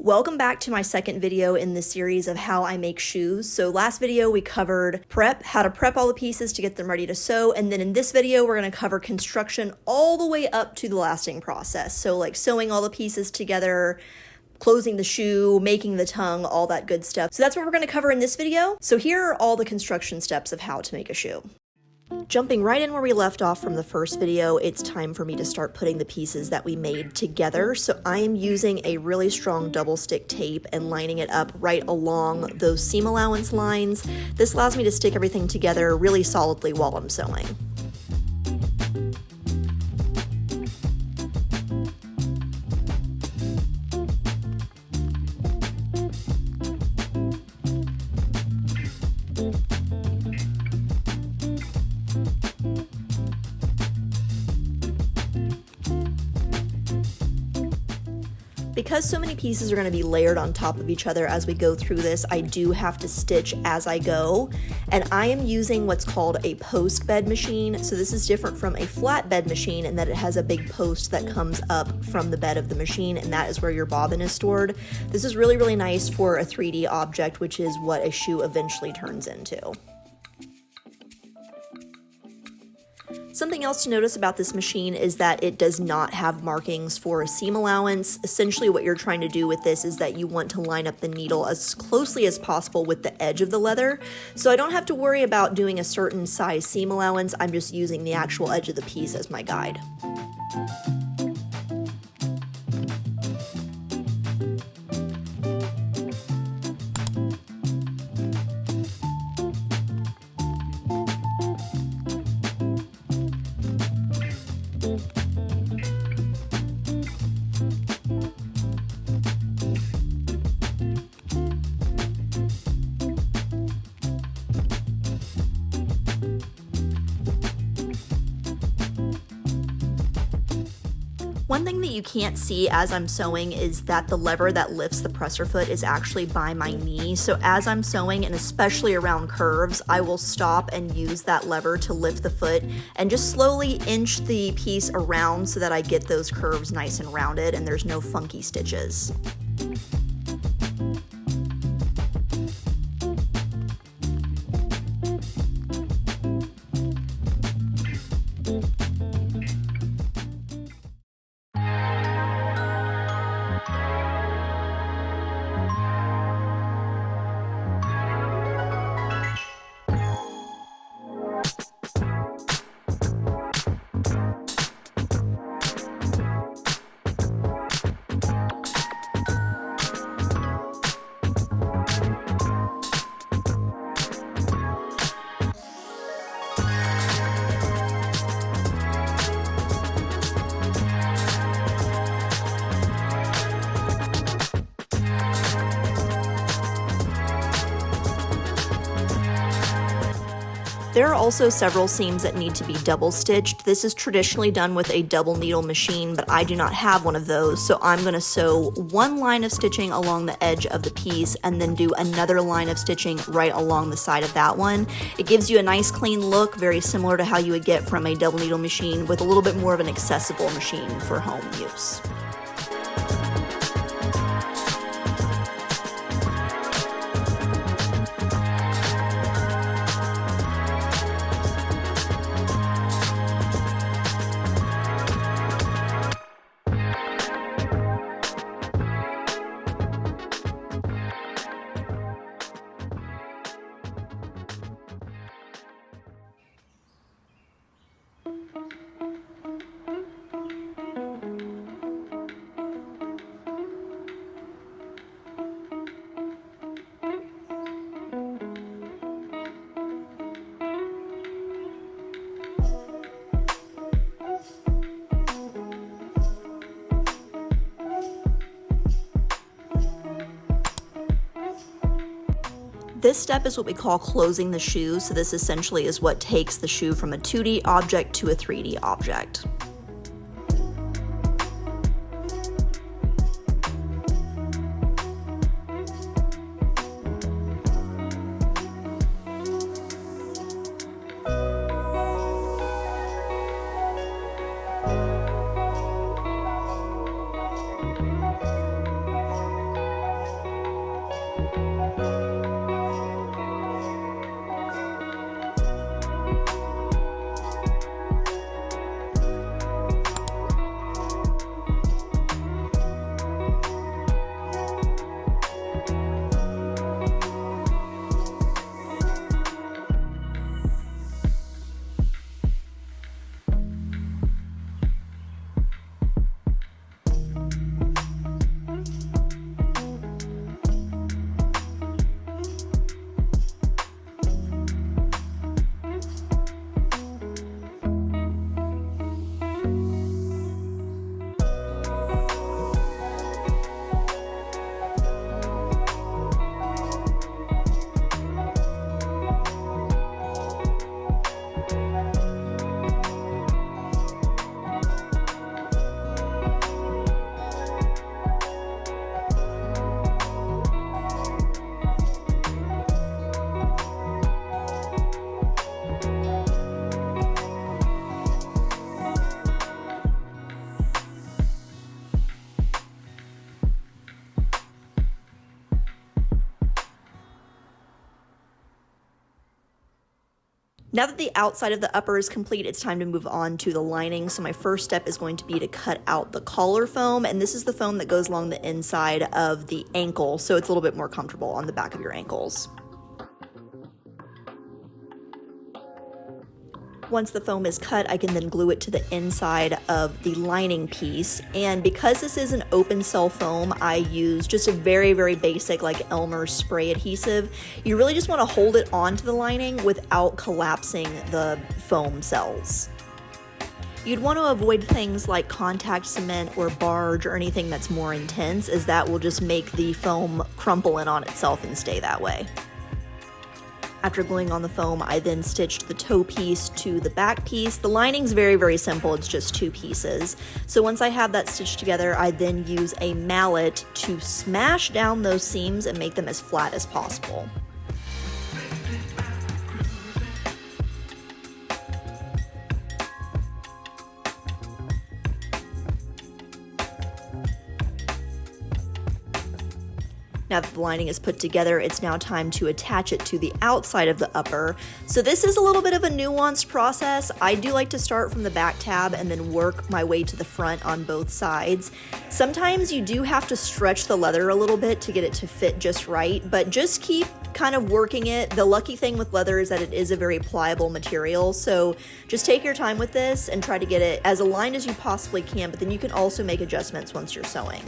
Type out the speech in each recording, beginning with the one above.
Welcome back to my second video in this series of how I make shoes. So last video we covered how to prep all the pieces to get them ready to sew, and then in this video we're going to cover construction all the way up to the lasting process. So like sewing all the pieces together, closing the shoe, making the tongue, all that good stuff. So that's what we're going to cover in this video. So here are all the construction steps of how to make a shoe. Jumping right in where we left off from the first video, it's time for me to start putting the pieces that we made together. So I am using a really strong double stick tape and lining it up right along those seam allowance lines. This allows me to stick everything together really solidly while I'm sewing. Because so many pieces are going to be layered on top of each other as we go through this, I do have to stitch as I go, and I am using what's called a post bed machine. So this is different from a flat bed machine in that it has a big post that comes up from the bed of the machine, and that is where your bobbin is stored. This is really, really nice for a 3D object, which is what a shoe eventually turns into. Something else to notice about this machine is that it does not have markings for a seam allowance. Essentially what you're trying to do with this is that you want to line up the needle as closely as possible with the edge of the leather. So I don't have to worry about doing a certain size seam allowance, I'm just using the actual edge of the piece as my guide. One thing that you can't see as I'm sewing is that the lever that lifts the presser foot is actually by my knee. So as I'm sewing, and especially around curves, I will stop and use that lever to lift the foot and just slowly inch the piece around so that I get those curves nice and rounded and there's no funky stitches. There are also several seams that need to be double stitched. This is traditionally done with a double needle machine, but I do not have one of those, so I'm going to sew one line of stitching along the edge of the piece and then do another line of stitching right along the side of that one. It gives you a nice clean look, very similar to how you would get from a double needle machine, with a little bit more of an accessible machine for home use. This step is what we call closing the shoe, so this essentially is what takes the shoe from a 2D object to a 3D object. Now that the outside of the upper is complete, it's time to move on to the lining. So my first step is going to be to cut out the collar foam, and this is the foam that goes along the inside of the ankle, so it's a little bit more comfortable on the back of your ankles. Once the foam is cut, I can then glue it to the inside of the lining piece. And because this is an open cell foam, I use just a very, very basic like Elmer's spray adhesive. You really just want to hold it onto the lining without collapsing the foam cells. You'd want to avoid things like contact cement or barge or anything that's more intense, as that will just make the foam crumple in on itself and stay that way. After gluing on the foam, I then stitched the toe piece to the back piece. The lining's very, very simple. It's just 2 pieces. So once I have that stitched together, I then use a mallet to smash down those seams and make them as flat as possible. Now that the lining is put together, it's now time to attach it to the outside of the upper. So this is a little bit of a nuanced process. I do like to start from the back tab and then work my way to the front on both sides. Sometimes you do have to stretch the leather a little bit to get it to fit just right, but just keep kind of working it. The lucky thing with leather is that it is a very pliable material, so just take your time with this and try to get it as aligned as you possibly can, but then you can also make adjustments once you're sewing.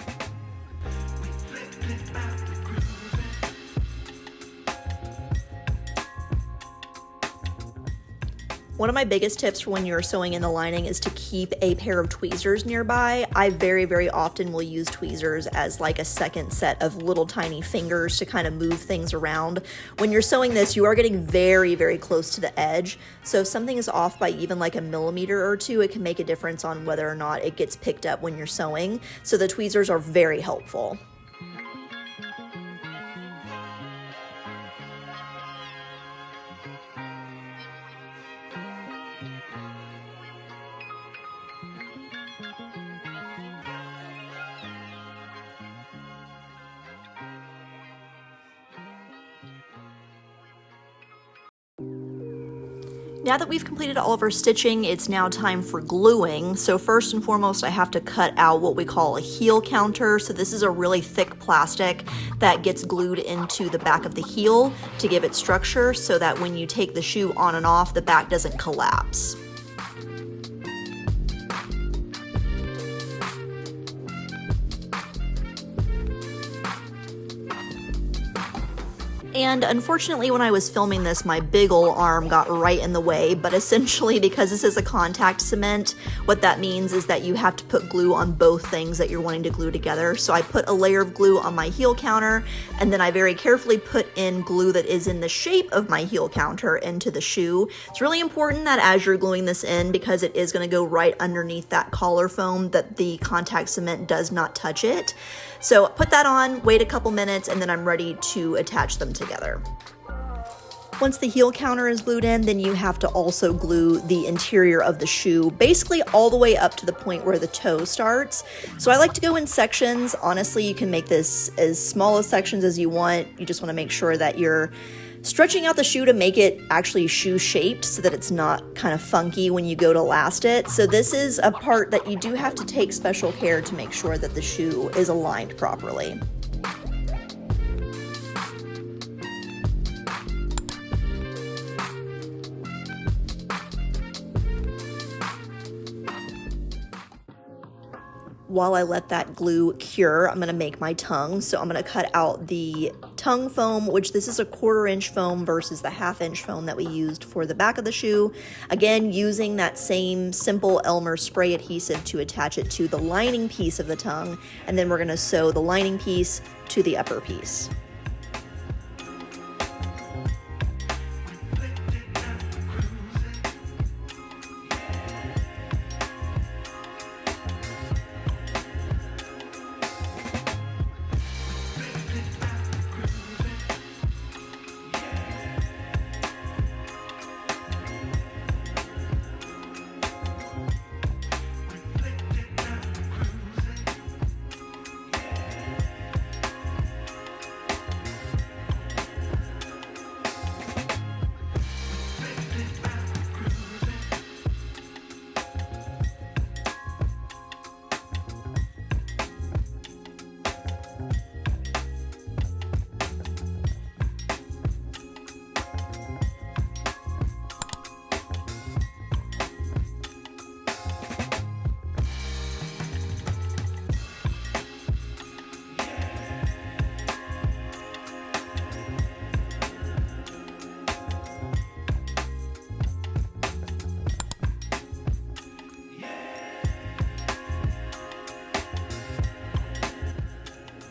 One of my biggest tips for when you're sewing in the lining is to keep a pair of tweezers nearby. I very, very often will use tweezers as like a second set of little tiny fingers to kind of move things around. When you're sewing this, you are getting very, very close to the edge. So if something is off by even like a millimeter or 2, it can make a difference on whether or not it gets picked up when you're sewing. So the tweezers are very helpful. Now that we've completed all of our stitching, it's now time for gluing. So first and foremost, I have to cut out what we call a heel counter. So this is a really thick plastic that gets glued into the back of the heel to give it structure so that when you take the shoe on and off, the back doesn't collapse. And unfortunately, when I was filming this, my big ol' arm got right in the way, but essentially because this is a contact cement, what that means is that you have to put glue on both things that you're wanting to glue together. So I put a layer of glue on my heel counter, and then I very carefully put in glue that is in the shape of my heel counter into the shoe. It's really important that as you're gluing this in, because it is gonna go right underneath that collar foam, that the contact cement does not touch it. So put that on, wait a couple minutes, and then I'm ready to attach them together. Once the heel counter is glued in, then you have to also glue the interior of the shoe, basically all the way up to the point where the toe starts. So I like to go in sections. Honestly, you can make this as small of sections as you want. You just want to make sure that you're stretching out the shoe to make it actually shoe shaped so that it's not kind of funky when you go to last it. So this is a part that you do have to take special care to make sure that the shoe is aligned properly. While I let that glue cure, I'm going to make my tongue. So I'm going to cut out the tongue foam, which this is a 1/4 inch foam versus the 1/2 inch foam that we used for the back of the shoe. Again, using that same simple Elmer's spray adhesive to attach it to the lining piece of the tongue. And then we're going to sew the lining piece to the upper piece.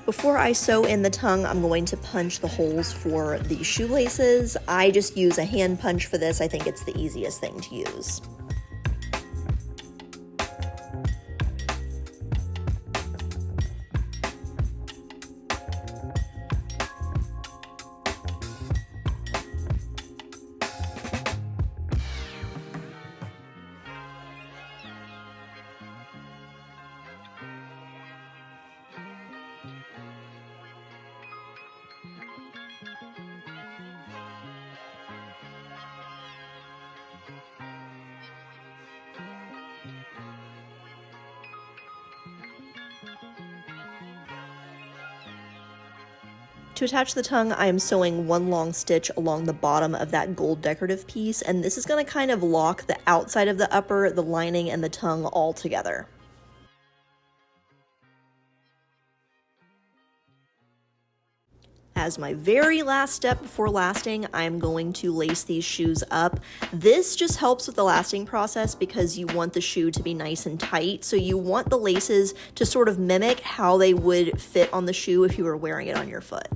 Before I sew in the tongue, I'm going to punch the holes for the shoelaces. I just use a hand punch for this. I think it's the easiest thing to use. To attach the tongue, I am sewing one long stitch along the bottom of that gold decorative piece, and this is going to kind of lock the outside of the upper, the lining, and the tongue all together. As my very last step before lasting, I'm going to lace these shoes up. This just helps with the lasting process because you want the shoe to be nice and tight. So you want the laces to sort of mimic how they would fit on the shoe if you were wearing it on your foot.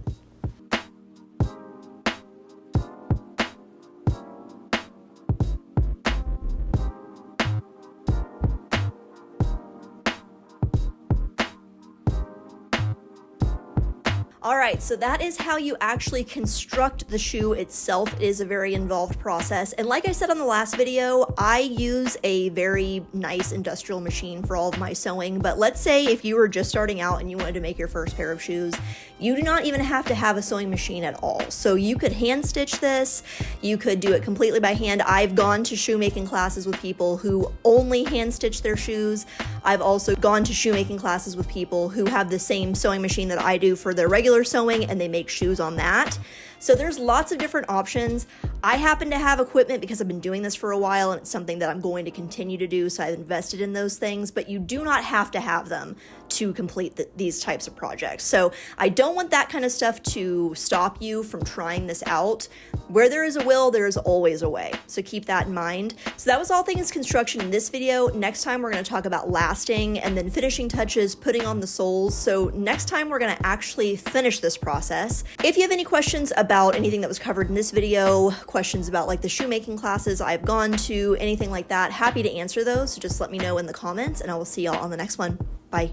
Alright, so that is how you actually construct the shoe itself. It is a very involved process, and like I said on the last video, I use a very nice industrial machine for all of my sewing, but let's say if you were just starting out and you wanted to make your first pair of shoes, you do not even have to have a sewing machine at all. So you could hand stitch this, you could do it completely by hand. I've gone to shoemaking classes with people who only hand stitch their shoes. I've also gone to shoemaking classes with people who have the same sewing machine that I do for their regular sewing, and they make shoes on that. So there's lots of different options. I happen to have equipment because I've been doing this for a while, and it's something that I'm going to continue to do, so I've invested in those things, but you do not have to have them to complete these types of projects. So I don't want that kind of stuff to stop you from trying this out. Where there is a will, there is always a way. So keep that in mind. So that was all things construction in this video. Next time we're going to talk about lasting and then finishing touches, putting on the soles. So next time we're going to actually finish this process. If you have any questions about anything that was covered in this video, questions about like the shoemaking classes I've gone to, anything like that, happy to answer those. So just let me know in the comments, and I will see y'all on the next one. Bye.